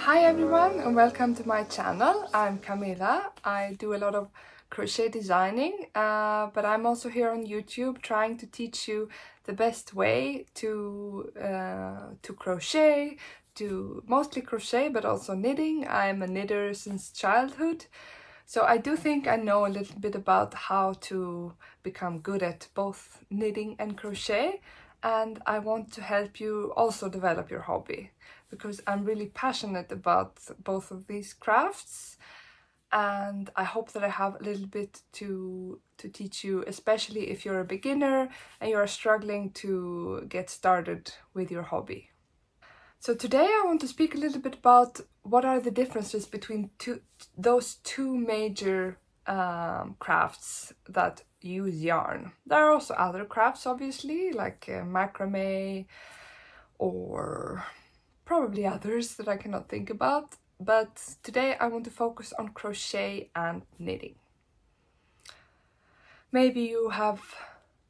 Hi everyone and welcome to my channel. I'm Camilla. I do a lot of crochet designing, but I'm also here on YouTube trying to teach you the best way to crochet, to mostly crochet but also knitting. I'm a knitter since childhood, so I do think I know a little bit about how to become good at both knitting and crochet, and I want to help you also develop your hobby because I'm really passionate about both of these crafts, and I hope that I have a little bit to teach you, especially if you're a beginner and you're struggling to get started with your hobby. So today I want to speak a little bit about what are the differences between those two major crafts that use yarn. There are also other crafts, obviously, like macrame or probably others that I cannot think about, but today I want to focus on crochet and knitting. Maybe you have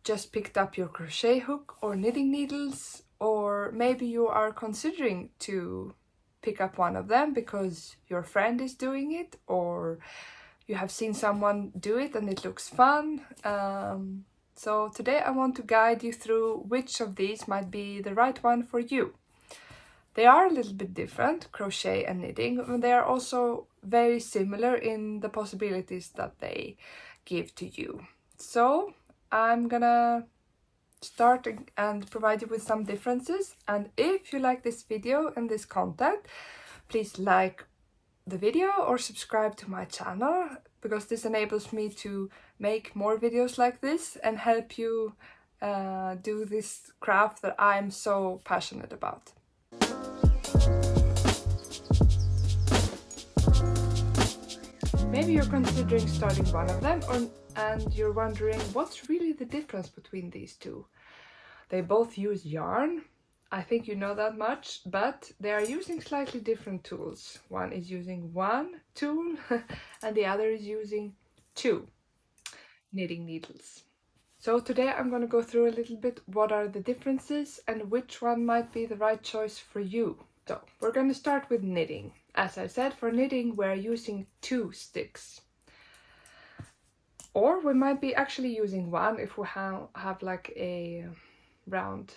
just picked up your crochet hook or knitting needles, or maybe you are considering to pick up one of them because your friend is doing it, or you have seen someone do it and it looks fun. So today I want to guide you through which of these might be the right one for you. They are a little bit different, crochet and knitting, and they are also very similar in the possibilities that they give to you. So I'm gonna start and provide you with some differences, and if you like this video and this content, please like the video or subscribe to my channel, because this enables me to make more videos like this and help you do this craft that I'm so passionate about. Maybe you're considering starting one of them, and you're wondering what's really the difference between these two. They both use yarn. I think you know that much, but they are using slightly different tools. One is using one tool and the other is using two knitting needles. So today I'm going to go through a little bit what are the differences and which one might be the right choice for you. So we're going to start with knitting. As I said, for knitting we're using two sticks. Or we might be actually using one if we have like a round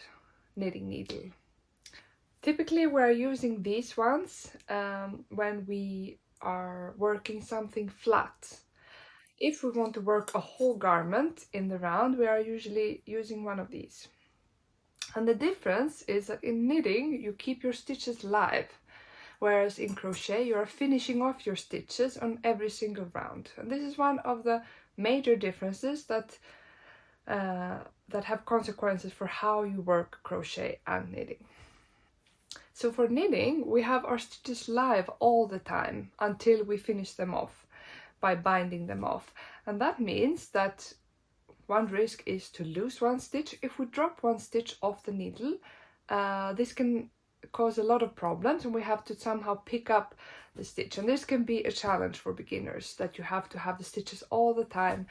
knitting needle. Typically we're using these ones when we are working something flat. If we want to work a whole garment in the round, we are usually using one of these. And the difference is that in knitting you keep your stitches live, whereas in crochet you are finishing off your stitches on every single round. And this is one of the major differences that have consequences for how you work crochet and knitting. So for knitting, we have our stitches live all the time until we finish them off by binding them off. And that means that one risk is to lose one stitch. If we drop one stitch off the needle, this can cause a lot of problems, and we have to somehow pick up the stitch. And this can be a challenge for beginners, that you have to have the stitches all the time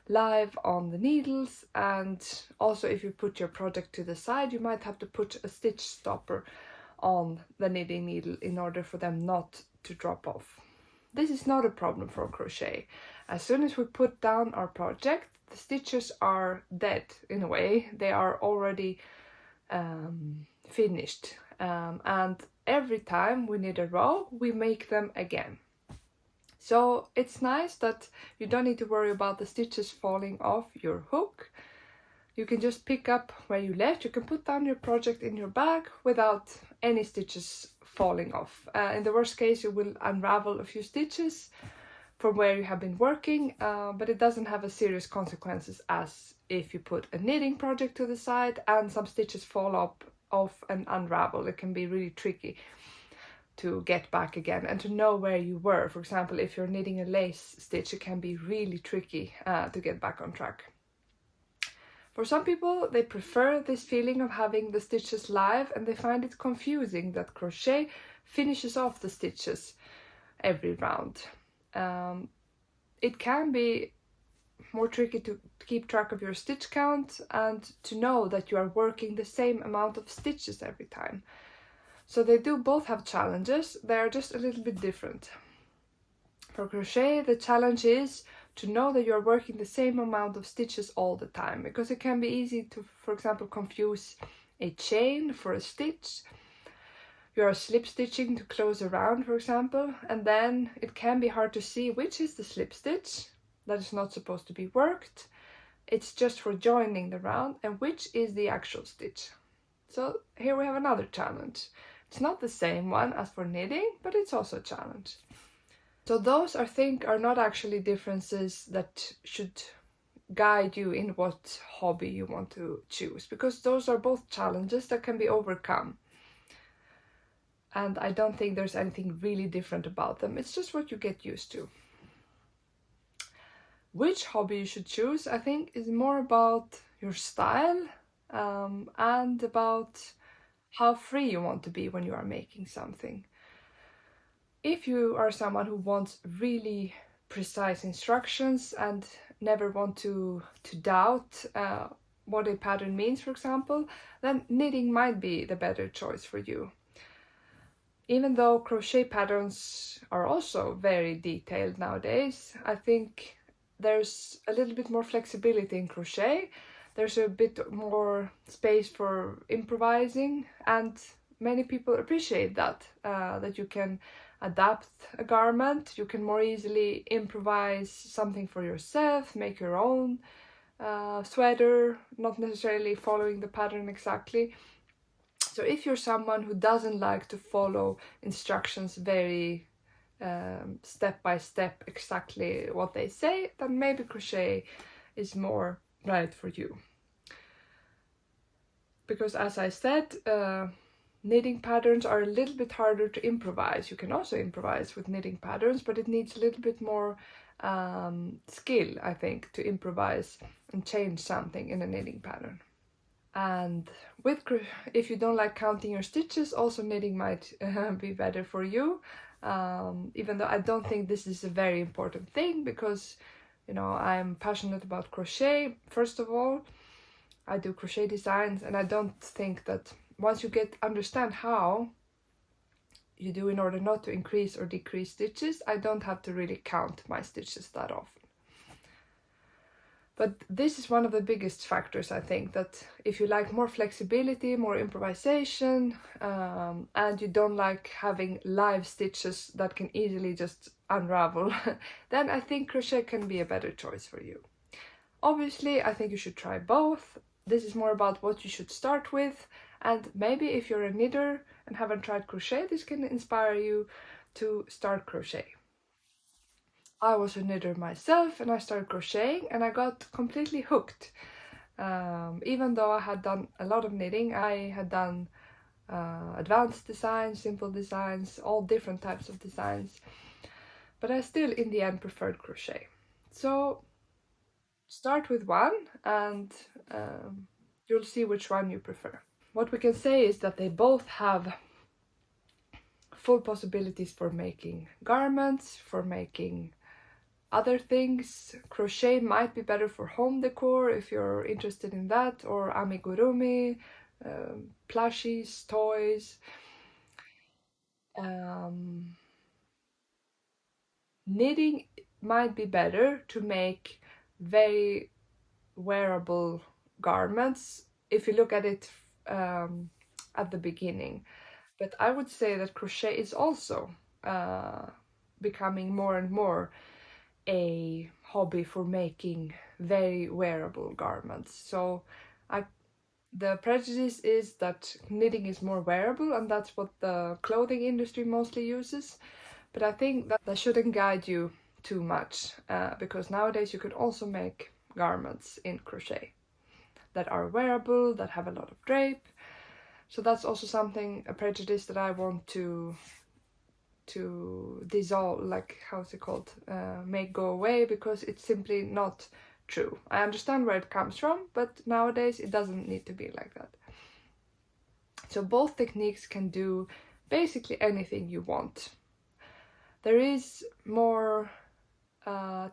live on the needles. And also if you put your project to the side, you might have to put a stitch stopper on the knitting needle in order for them not to drop off. This is not a problem for crochet. As soon as we put down our project, the stitches are dead in a way. They are already finished, and every time we knit a row we make them again. So it's nice that you don't need to worry about the stitches falling off your hook. You can just pick up where you left. You can put down your project in your bag without any stitches falling off. In the worst case, you will unravel a few stitches from where you have been working, but it doesn't have as serious consequences as if you put a knitting project to the side and some stitches fall off and unravel. It can be really tricky to get back again and to know where you were. For example, if you're knitting a lace stitch, it can be really tricky to get back on track. For some people, they prefer this feeling of having the stitches live, and they find it confusing that crochet finishes off the stitches every round. It can be more tricky to keep track of your stitch count and to know that you are working the same amount of stitches every time. So they do both have challenges, they're just a little bit different. For crochet, the challenge is to know that you're working the same amount of stitches all the time, because it can be easy to, for example, confuse a chain for a stitch. You are slip stitching to close around, for example, and then it can be hard to see which is the slip stitch that is not supposed to be worked, it's just for joining the round, and which is the actual stitch. So here we have another challenge. It's not the same one as for knitting, but it's also a challenge. So those, I think, are not actually differences that should guide you in what hobby you want to choose, because those are both challenges that can be overcome. And I don't think there's anything really different about them. It's just what you get used to. Which hobby you should choose, I think, is more about your style and about how free you want to be when you are making something. If you are someone who wants really precise instructions and never want to doubt what a pattern means, for example, then knitting might be the better choice for you. Even though crochet patterns are also very detailed nowadays, I think there's a little bit more flexibility in crochet. There's a bit more space for improvising, and many people appreciate that, that you can adapt a garment, you can more easily improvise something for yourself, make your own sweater, not necessarily following the pattern exactly. So if you're someone who doesn't like to follow instructions very step by step exactly what they say, then maybe crochet is more right for you. Because as I said, knitting patterns are a little bit harder to improvise. You can also improvise with knitting patterns, but it needs a little bit more skill, I think, to improvise and change something in a knitting pattern. And if you don't like counting your stitches, also knitting might be better for you. Even though I don't think this is a very important thing, because, you know, I'm passionate about crochet. First of all, I do crochet designs, and I don't think that once you understand how you do in order not to increase or decrease stitches, I don't have to really count my stitches that often. But this is one of the biggest factors, I think, that if you like more flexibility, more improvisation, and you don't like having live stitches that can easily just unravel, then I think crochet can be a better choice for you. Obviously, I think you should try both. This is more about what you should start with, and maybe if you're a knitter and haven't tried crochet, this can inspire you to start crochet. I was a knitter myself, and I started crocheting, and I got completely hooked. Even though I had done a lot of knitting, I had done advanced designs, simple designs, all different types of designs, but I still in the end preferred crochet. So start with one, and you'll see which one you prefer. What we can say is that they both have full possibilities for making garments, for making other things. Crochet might be better for home decor if you're interested in that, or amigurumi, plushies, toys. Knitting might be better to make very wearable garments if you look at it at the beginning. But I would say that crochet is also becoming more and more a hobby for making very wearable garments. So the prejudice is that knitting is more wearable, and that's what the clothing industry mostly uses. But I think that shouldn't guide you too much, because nowadays you could also make garments in crochet that are wearable, that have a lot of drape. So that's also something, a prejudice that I want to dissolve, like, how's it called, make go away, because it's simply not true. I understand where it comes from, but nowadays it doesn't need to be like that. So both techniques can do basically anything you want. There is more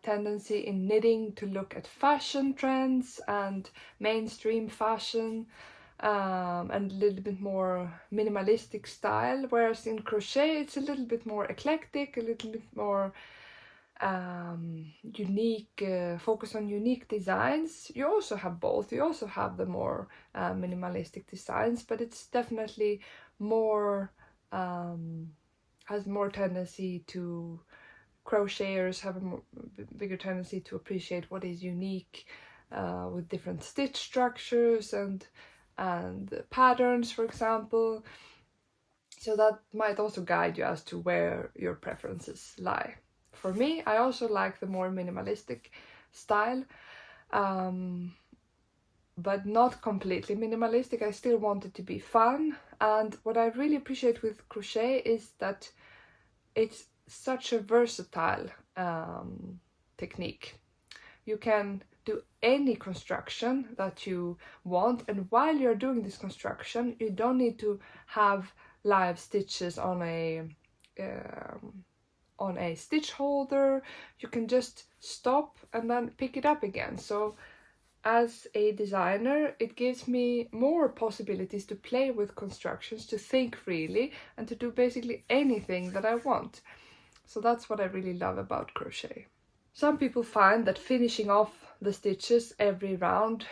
tendency in knitting to look at fashion trends and mainstream fashion, and a little bit more minimalistic style, whereas in crochet it's a little bit more eclectic, a little bit more unique, focus on unique designs. You also have both. You also have the more minimalistic designs, but it's definitely more has more tendency to, crocheters have a bigger tendency to appreciate what is unique with different stitch structures and patterns, for example. So that might also guide you as to where your preferences lie. For me, I also like the more minimalistic style, but not completely minimalistic. I still want it to be fun. And what I really appreciate with crochet is that it's such a versatile technique. You can do any construction that you want, and while you're doing this construction, you don't need to have live stitches on a stitch holder. You can just stop and then pick it up again. So as a designer, it gives me more possibilities to play with constructions, to think freely, and to do basically anything that I want. So that's what I really love about crochet. Some people find that finishing off the stitches every round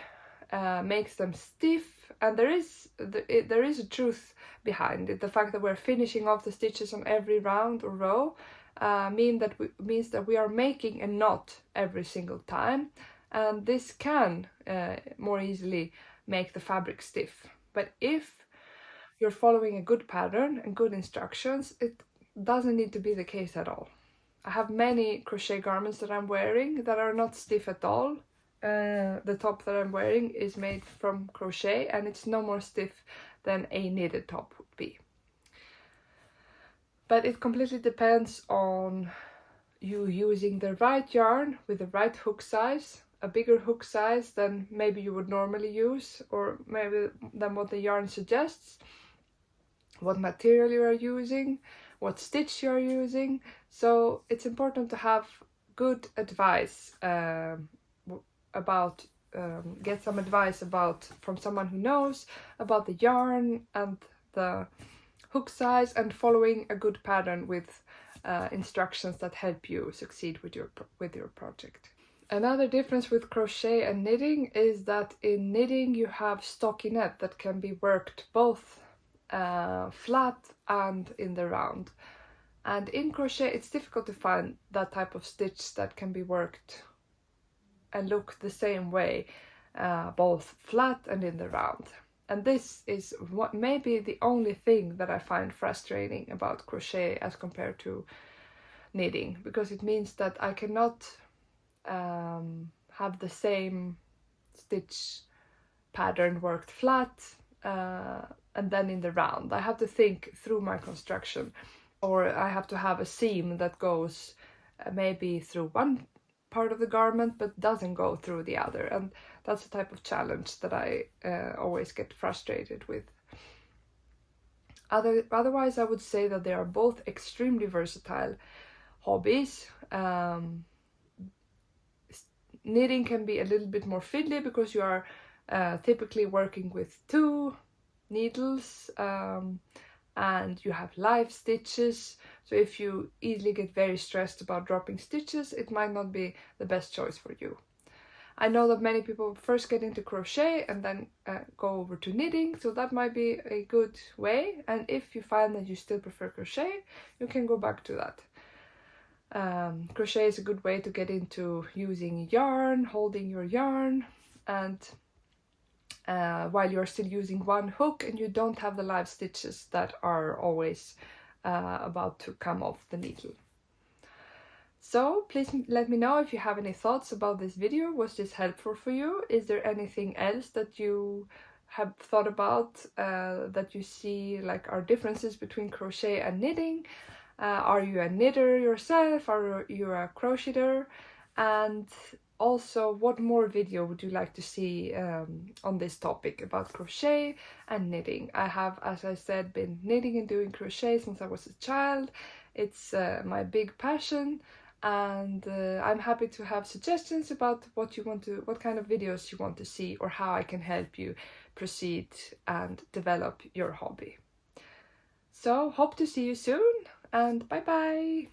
makes them stiff, and there is a truth behind it. The fact that we're finishing off the stitches on every round or row means that we are making a knot every single time, and this can more easily make the fabric stiff. But if you're following a good pattern and good instructions, it doesn't need to be the case at all. I have many crochet garments that I'm wearing that are not stiff at all. The top that I'm wearing is made from crochet, and it's no more stiff than a knitted top would be. But it completely depends on you using the right yarn with the right hook size, a bigger hook size than maybe you would normally use, or maybe than what the yarn suggests, what material you are using, what stitch you are using. So it's important to have good advice about get some advice from someone who knows about the yarn and the hook size, and following a good pattern with instructions that help you succeed with your project. Another difference with crochet and knitting is that in knitting you have stockinette that can be worked both flat and in the round, and in crochet it's difficult to find that type of stitch that can be worked and look the same way both flat and in the round. And this is what maybe the only thing that I find frustrating about crochet as compared to knitting, because it means that I cannot have the same stitch pattern worked flat and then in the round. I have to think through my construction, or I have to have a seam that goes maybe through one part of the garment but doesn't go through the other, and that's the type of challenge that I always get frustrated with. Otherwise, I would say that they are both extremely versatile hobbies. Knitting can be a little bit more fiddly because you are typically working with 2 needles and you have live stitches. So if you easily get very stressed about dropping stitches, it might not be the best choice for you. I know that many people first get into crochet and then go over to knitting, so that might be a good way. And if you find that you still prefer crochet, you can go back to that. Crochet is a good way to get into using yarn, holding your yarn, and while you're still using one hook and you don't have the live stitches that are always about to come off the needle. So please let me know if you have any thoughts about this video. Was this helpful for you? Is there anything else that you have thought about that you see like are differences between crochet and knitting? Are you a knitter yourself? Are you a crocheter? And also, what more video would you like to see on this topic about crochet and knitting? I have, as I said, been knitting and doing crochet since I was a child. It's my big passion, and I'm happy to have suggestions about what kind of videos you want to see, or how I can help you proceed and develop your hobby. So hope to see you soon, and bye bye!